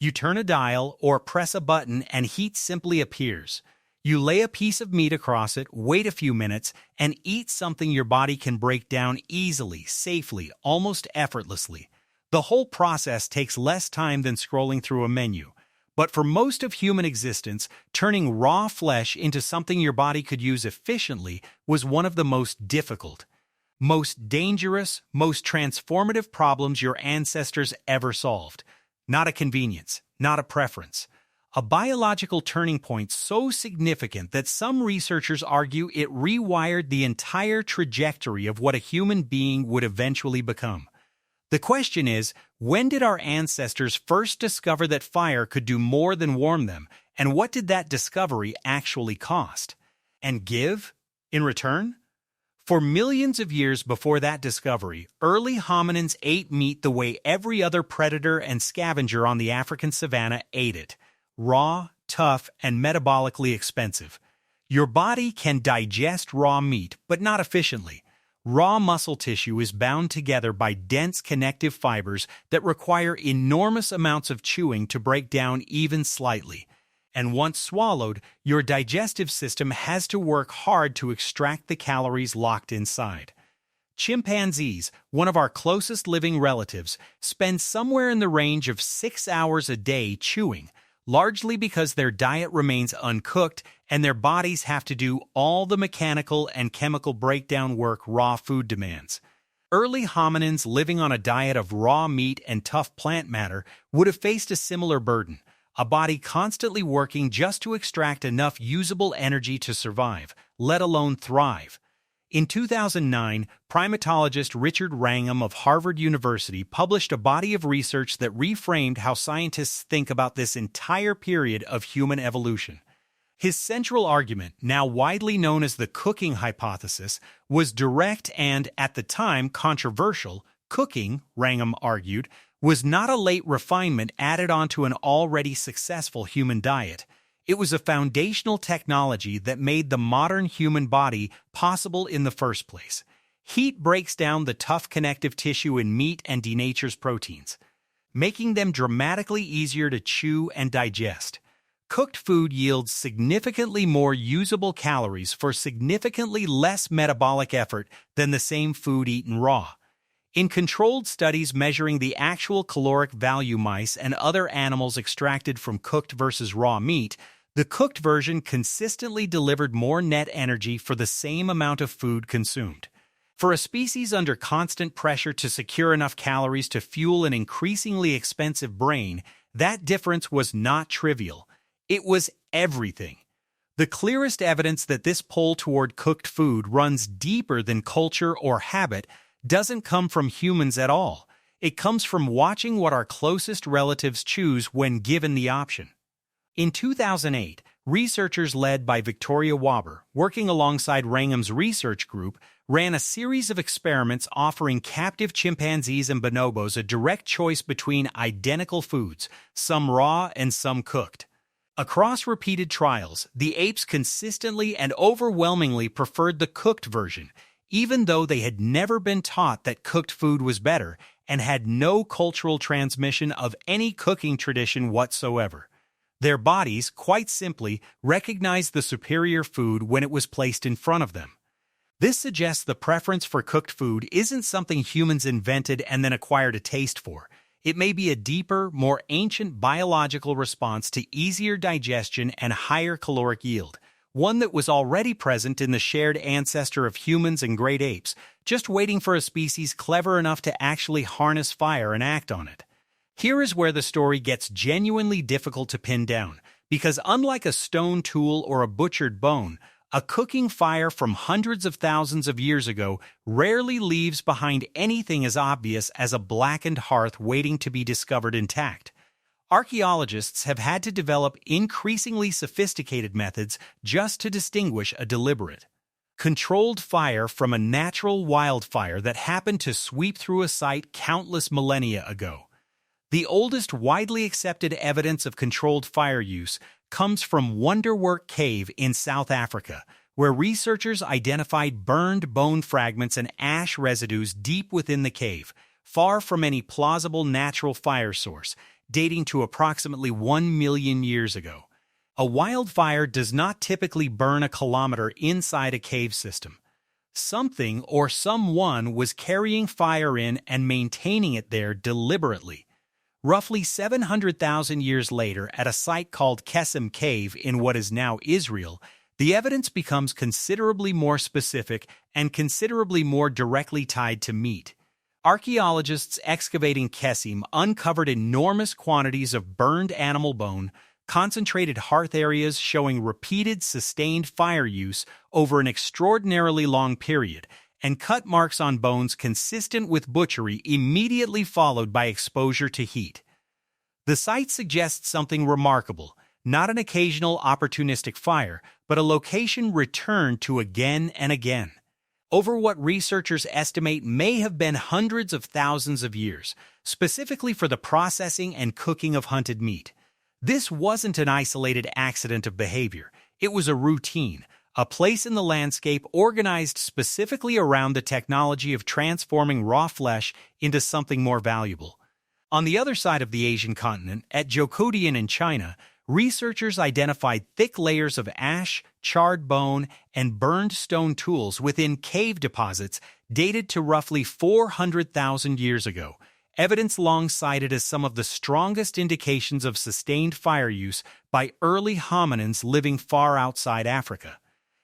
You turn a dial or press a button and heat simply appears. You lay a piece of meat across it, wait a few minutes, and eat something your body can break down easily, safely, almost effortlessly. The whole process takes less time than scrolling through a menu. But for most of human existence, turning raw flesh into something your body could use efficiently was one of the most difficult, most dangerous, most transformative problems your ancestors ever solved. Not a convenience, not a preference. A biological turning point so significant that some researchers argue it rewired the entire trajectory of what a human being would eventually become. The question is, when did our ancestors first discover that fire could do more than warm them, and what did that discovery actually cost? And give? In return? For millions of years before that discovery, early hominins ate meat the way every other predator and scavenger on the African savanna ate it. Raw, tough, and metabolically expensive. Your body can digest raw meat, but not efficiently. Raw muscle tissue is bound together by dense connective fibers that require enormous amounts of chewing to break down even slightly. And once swallowed, your digestive system has to work hard to extract the calories locked inside. Chimpanzees, one of our closest living relatives, spend somewhere in the range of 6 hours a day chewing, largely because their diet remains uncooked and their bodies have to do all the mechanical and chemical breakdown work raw food demands. Early hominins living on a diet of raw meat and tough plant matter would have faced a similar burden, a body constantly working just to extract enough usable energy to survive, let alone thrive. In 2009, primatologist Richard Wrangham of Harvard University published a body of research that reframed how scientists think about this entire period of human evolution. His central argument, now widely known as the cooking hypothesis, was direct and, at the time, controversial. Cooking, Wrangham argued, was not a late refinement added onto an already successful human diet. It was a foundational technology that made the modern human body possible in the first place. Heat breaks down the tough connective tissue in meat and denatures proteins, making them dramatically easier to chew and digest. Cooked food yields significantly more usable calories for significantly less metabolic effort than the same food eaten raw. In controlled studies measuring the actual caloric value mice and other animals extracted from cooked versus raw meat, the cooked version consistently delivered more net energy for the same amount of food consumed. For a species under constant pressure to secure enough calories to fuel an increasingly expensive brain, that difference was not trivial. It was everything. The clearest evidence that this pull toward cooked food runs deeper than culture or habit doesn't come from humans at all. It comes from watching what our closest relatives choose when given the option. In 2008, researchers led by Victoria Waber, working alongside Wrangham's research group, ran a series of experiments offering captive chimpanzees and bonobos a direct choice between identical foods, some raw and some cooked. Across repeated trials, the apes consistently and overwhelmingly preferred the cooked version, even though they had never been taught that cooked food was better and had no cultural transmission of any cooking tradition whatsoever. Their bodies, quite simply, recognized the superior food when it was placed in front of them. This suggests the preference for cooked food isn't something humans invented and then acquired a taste for. It may be a deeper, more ancient biological response to easier digestion and higher caloric yield, one that was already present in the shared ancestor of humans and great apes, just waiting for a species clever enough to actually harness fire and act on it. Here is where the story gets genuinely difficult to pin down, because unlike a stone tool or a butchered bone, a cooking fire from hundreds of thousands of years ago rarely leaves behind anything as obvious as a blackened hearth waiting to be discovered intact. Archaeologists have had to develop increasingly sophisticated methods just to distinguish a deliberate, controlled fire from a natural wildfire that happened to sweep through a site countless millennia ago. The oldest widely accepted evidence of controlled fire use comes from Wonderwerk Cave in South Africa, where researchers identified burned bone fragments and ash residues deep within the cave, far from any plausible natural fire source, dating to approximately 1 million years ago. A wildfire does not typically burn a kilometer inside a cave system. Something or someone was carrying fire in and maintaining it there deliberately. Roughly 700,000 years later, at a site called Qesem Cave in what is now Israel, the evidence becomes considerably more specific and considerably more directly tied to meat. Archaeologists excavating Qesem uncovered enormous quantities of burned animal bone, concentrated hearth areas showing repeated sustained fire use over an extraordinarily long period, and cut marks on bones consistent with butchery immediately followed by exposure to heat. The site suggests something remarkable, not an occasional opportunistic fire, but a location returned to again and again, over what researchers estimate may have been hundreds of thousands of years, specifically for the processing and cooking of hunted meat. This wasn't an isolated accident of behavior. It was a routine, a place in the landscape organized specifically around the technology of transforming raw flesh into something more valuable. On the other side of the Asian continent, at Zhoukoudian in China, researchers identified thick layers of ash, charred bone, and burned stone tools within cave deposits dated to roughly 400,000 years ago, evidence long cited as some of the strongest indications of sustained fire use by early hominins living far outside Africa.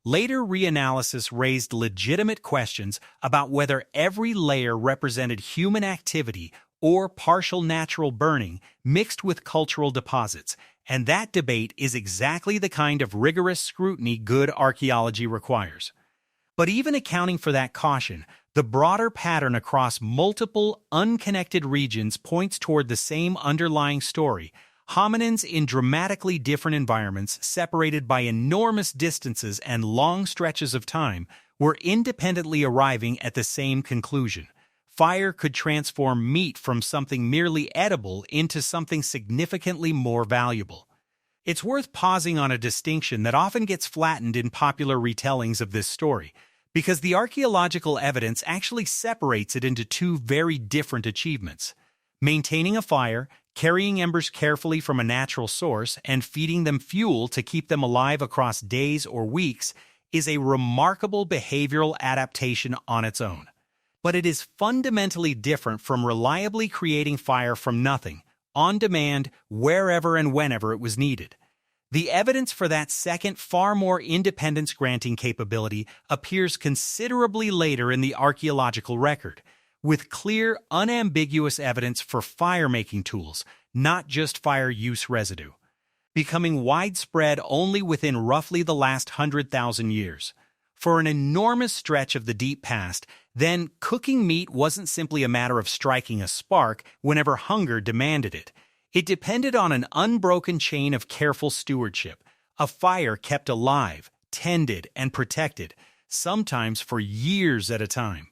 Later reanalysis raised legitimate questions about whether every layer represented human activity or partial natural burning mixed with cultural deposits, and that debate is exactly the kind of rigorous scrutiny good archaeology requires. But even accounting for that caution, the broader pattern across multiple, unconnected regions points toward the same underlying story: hominins in dramatically different environments, separated by enormous distances and long stretches of time, were independently arriving at the same conclusion. Fire could transform meat from something merely edible into something significantly more valuable. It's worth pausing on a distinction that often gets flattened in popular retellings of this story, because the archaeological evidence actually separates it into two very different achievements. Maintaining a fire, carrying embers carefully from a natural source, and feeding them fuel to keep them alive across days or weeks is a remarkable behavioral adaptation on its own. But it is fundamentally different from reliably creating fire from nothing, on demand, wherever and whenever it was needed. The evidence for that second, far more independence-granting capability appears considerably later in the archaeological record, with clear, unambiguous evidence for fire-making tools, not just fire use residue, becoming widespread only within roughly the last 100,000 years. For an enormous stretch of the deep past, then, cooking meat wasn't simply a matter of striking a spark whenever hunger demanded it. It depended on an unbroken chain of careful stewardship, a fire kept alive, tended, and protected, sometimes for years at a time.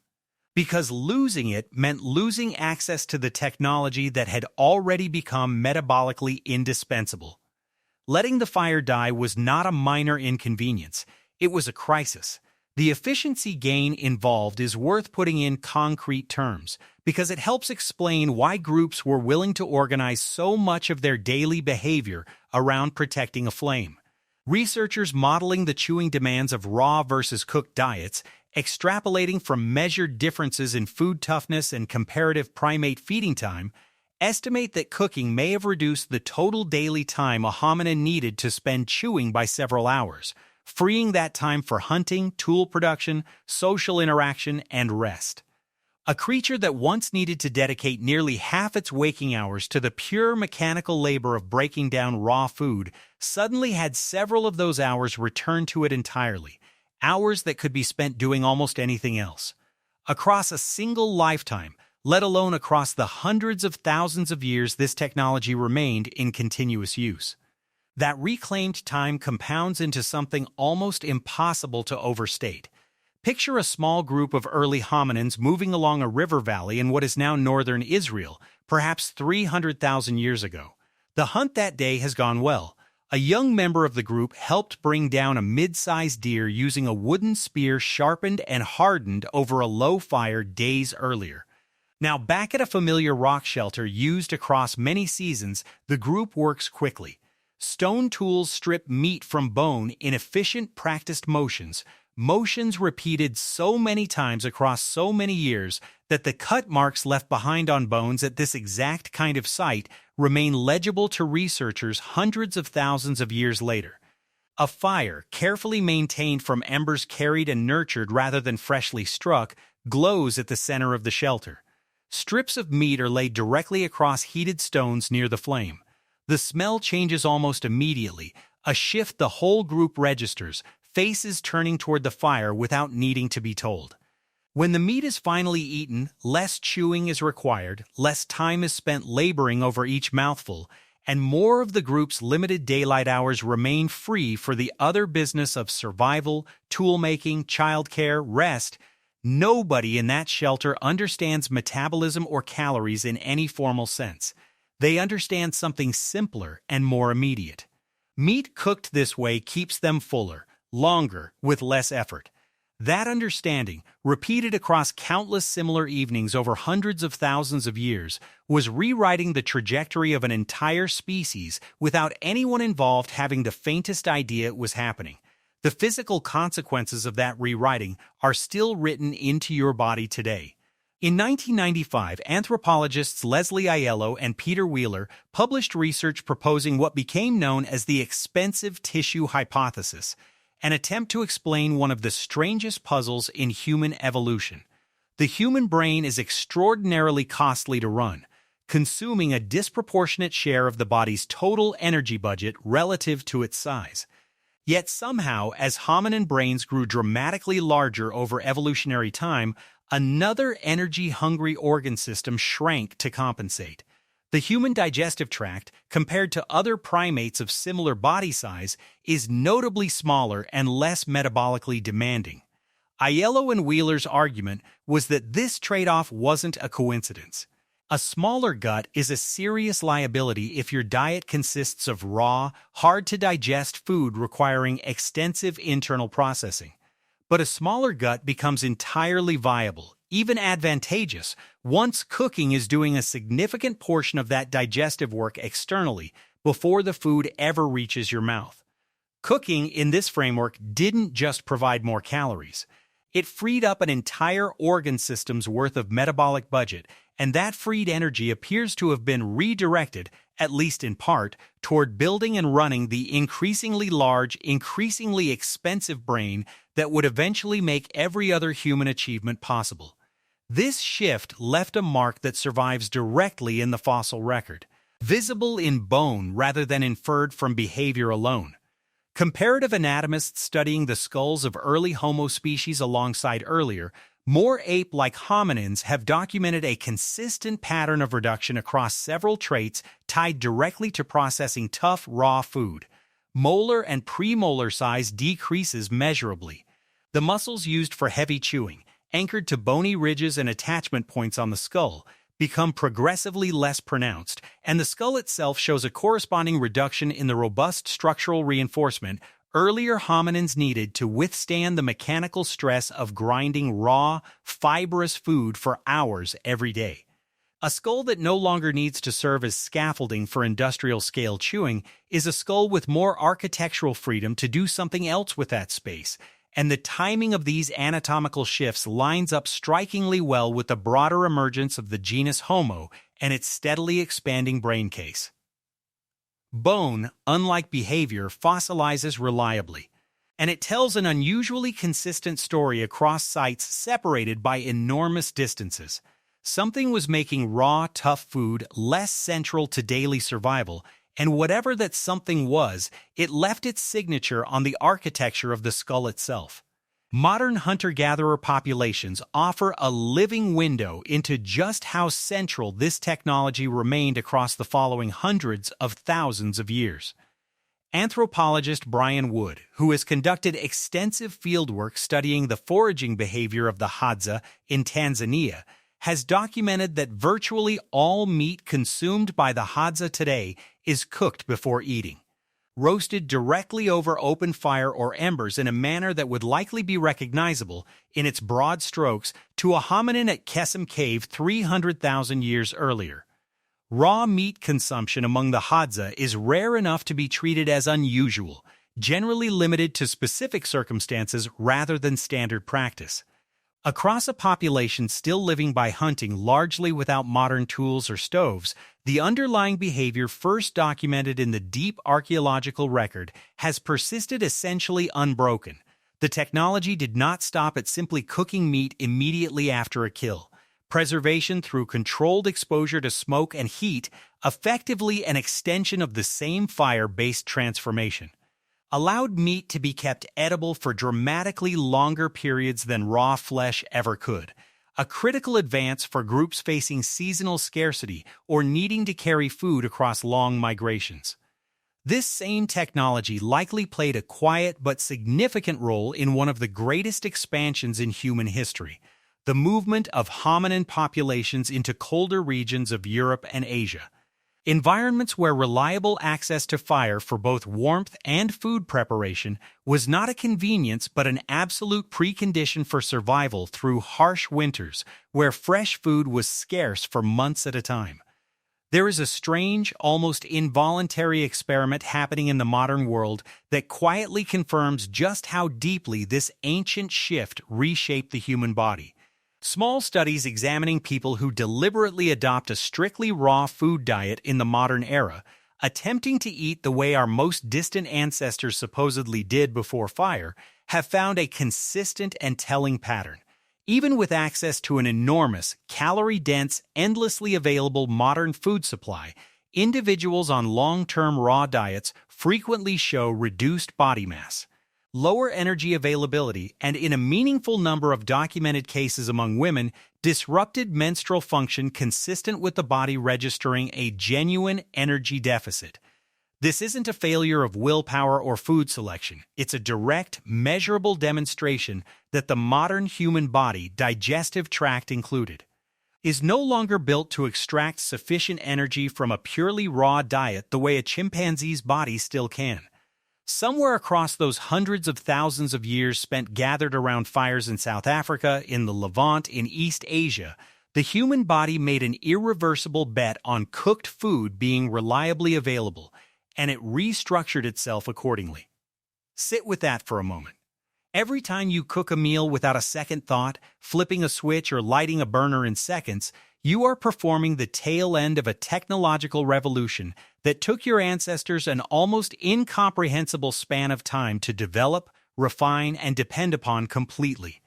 Because losing it meant losing access to the technology that had already become metabolically indispensable. Letting the fire die was not a minor inconvenience, it was a crisis. The efficiency gain involved is worth putting in concrete terms, because it helps explain why groups were willing to organize so much of their daily behavior around protecting a flame. Researchers modeling the chewing demands of raw versus cooked diets, extrapolating from measured differences in food toughness and comparative primate feeding time, estimate that cooking may have reduced the total daily time a hominin needed to spend chewing by several hours, freeing that time for hunting, tool production, social interaction, and rest. A creature that once needed to dedicate nearly half its waking hours to the pure mechanical labor of breaking down raw food suddenly had several of those hours returned to it entirely, hours that could be spent doing almost anything else. Across a single lifetime, let alone across the hundreds of thousands of years this technology remained in continuous use. That reclaimed time compounds into something almost impossible to overstate. Picture a small group of early hominins moving along a river valley in what is now northern Israel, perhaps 300,000 years ago. The hunt that day has gone well. A young member of the group helped bring down a mid-sized deer using a wooden spear sharpened and hardened over a low fire days earlier. Now, back at a familiar rock shelter used across many seasons, the group works quickly. Stone tools strip meat from bone in efficient, practiced motions repeated so many times across so many years that the cut marks left behind on bones at this exact kind of site remain legible to researchers hundreds of thousands of years later. A fire, carefully maintained from embers carried and nurtured rather than freshly struck, glows at the center of the shelter. Strips of meat are laid directly across heated stones near the flame. The smell changes almost immediately, a shift the whole group registers, faces turning toward the fire without needing to be told. When the meat is finally eaten, less chewing is required, less time is spent laboring over each mouthful, and more of the group's limited daylight hours remain free for the other business of survival, tool-making, childcare, rest. Nobody in that shelter understands metabolism or calories in any formal sense. They understand something simpler and more immediate. Meat cooked this way keeps them fuller, longer, with less effort. That understanding, repeated across countless similar evenings over hundreds of thousands of years, was rewriting the trajectory of an entire species without anyone involved having the faintest idea it was happening. The physical consequences of that rewriting are still written into your body today. In 1995, anthropologists Leslie Aiello and Peter Wheeler published research proposing what became known as the expensive tissue hypothesis, an attempt to explain one of the strangest puzzles in human evolution. The human brain is extraordinarily costly to run, consuming a disproportionate share of the body's total energy budget relative to its size. Yet somehow, as hominin brains grew dramatically larger over evolutionary time, another energy-hungry organ system shrank to compensate. The human digestive tract, compared to other primates of similar body size, is notably smaller and less metabolically demanding. Aiello and Wheeler's argument was that this trade-off wasn't a coincidence. A smaller gut is a serious liability if your diet consists of raw, hard-to-digest food requiring extensive internal processing. But a smaller gut becomes entirely viable, even advantageous, once cooking is doing a significant portion of that digestive work externally before the food ever reaches your mouth. Cooking, in this framework, didn't just provide more calories. It freed up an entire organ system's worth of metabolic budget, and that freed energy appears to have been redirected, at least in part, toward building and running the increasingly large, increasingly expensive brain that would eventually make every other human achievement possible. This shift left a mark that survives directly in the fossil record, visible in bone rather than inferred from behavior alone. Comparative anatomists studying the skulls of early Homo species alongside earlier, more ape-like hominins have documented a consistent pattern of reduction across several traits tied directly to processing tough, raw food. Molar and premolar size decreases measurably. The muscles used for heavy chewing, anchored to bony ridges and attachment points on the skull, become progressively less pronounced, and the skull itself shows a corresponding reduction in the robust structural reinforcement earlier hominins needed to withstand the mechanical stress of grinding raw, fibrous food for hours every day. A skull that no longer needs to serve as scaffolding for industrial-scale chewing is a skull with more architectural freedom to do something else with that space, and the timing of these anatomical shifts lines up strikingly well with the broader emergence of the genus Homo and its steadily expanding brain case. Bone, unlike behavior, fossilizes reliably, and it tells an unusually consistent story across sites separated by enormous distances. Something was making raw, tough food less central to daily survival, and whatever that something was, it left its signature on the architecture of the skull itself. Modern hunter-gatherer populations offer a living window into just how central this technology remained across the following hundreds of thousands of years. Anthropologist Brian Wood, who has conducted extensive fieldwork studying the foraging behavior of the Hadza in Tanzania, has documented that virtually all meat consumed by the Hadza today is cooked before eating. roasted directly over open fire or embers in a manner that would likely be recognizable, in its broad strokes, to a hominin at Qesem Cave 300,000 years earlier. Raw meat consumption among the Hadza is rare enough to be treated as unusual, generally limited to specific circumstances rather than standard practice. Across a population still living by hunting largely without modern tools or stoves, the underlying behavior first documented in the deep archaeological record has persisted essentially unbroken. The technology did not stop at simply cooking meat immediately after a kill. Preservation through controlled exposure to smoke and heat, effectively an extension of the same fire-based transformation, allowed meat to be kept edible for dramatically longer periods than raw flesh ever could, a critical advance for groups facing seasonal scarcity or needing to carry food across long migrations. This same technology likely played a quiet but significant role in one of the greatest expansions in human history, the movement of hominin populations into colder regions of Europe and Asia. Environments where reliable access to fire for both warmth and food preparation was not a convenience but an absolute precondition for survival through harsh winters where fresh food was scarce for months at a time. There is a strange, almost involuntary experiment happening in the modern world that quietly confirms just how deeply this ancient shift reshaped the human body. Small studies examining people who deliberately adopt a strictly raw food diet in the modern era, attempting to eat the way our most distant ancestors supposedly did before fire, have found a consistent and telling pattern. Even with access to an enormous, calorie-dense, endlessly available modern food supply, individuals on long-term raw diets frequently show reduced body mass, lower energy availability, and in a meaningful number of documented cases among women, disrupted menstrual function consistent with the body registering a genuine energy deficit. This isn't a failure of willpower or food selection. It's a direct, measurable demonstration that the modern human body, digestive tract included, is no longer built to extract sufficient energy from a purely raw diet the way a chimpanzee's body still can. Somewhere across those hundreds of thousands of years spent gathered around fires in South Africa, in the Levant, in East Asia, the human body made an irreversible bet on cooked food being reliably available, and it restructured itself accordingly. Sit with that for a moment. Every time you cook a meal without a second thought, flipping a switch or lighting a burner in seconds, you are performing the tail end of a technological revolution that took your ancestors an almost incomprehensible span of time to develop, refine, and depend upon completely.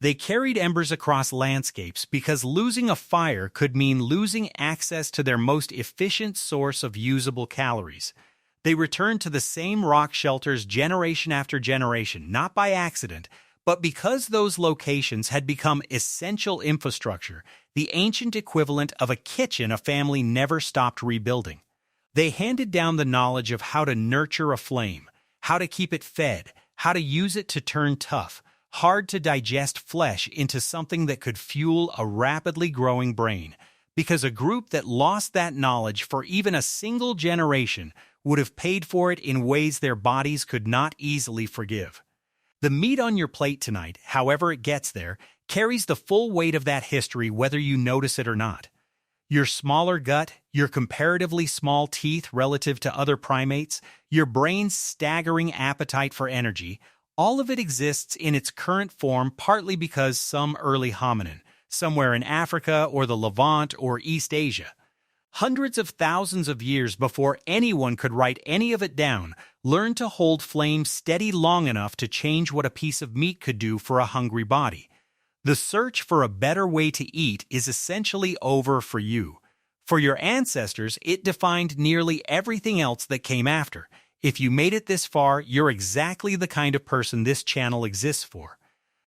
They carried embers across landscapes because losing a fire could mean losing access to their most efficient source of usable calories. They returned to the same rock shelters generation after generation, not by accident, but because those locations had become essential infrastructure, the ancient equivalent of a kitchen a family never stopped rebuilding. They handed down the knowledge of how to nurture a flame, how to keep it fed, how to use it to turn tough, hard-to-digest flesh into something that could fuel a rapidly growing brain, because a group that lost that knowledge for even a single generation would have paid for it in ways their bodies could not easily forgive. The meat on your plate tonight, however it gets there, carries the full weight of that history whether you notice it or not. Your smaller gut, your comparatively small teeth relative to other primates, your brain's staggering appetite for energy, all of it exists in its current form partly because some early hominin, somewhere in Africa or the Levant or East Asia, hundreds of thousands of years before anyone could write any of it down, learned to hold flames steady long enough to change what a piece of meat could do for a hungry body. The search for a better way to eat is essentially over for you. For your ancestors, it defined nearly everything else that came after. If you made it this far, you're exactly the kind of person this channel exists for.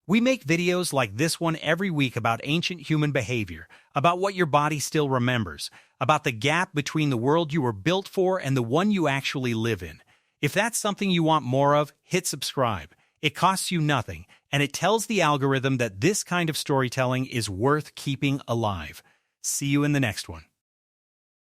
We make videos like this one every week about ancient human behavior, about what your body still remembers, about the gap between the world you were built for and the one you actually live in. If that's something you want more of, hit subscribe. It costs you nothing, and it tells the algorithm that this kind of storytelling is worth keeping alive. See you in the next one.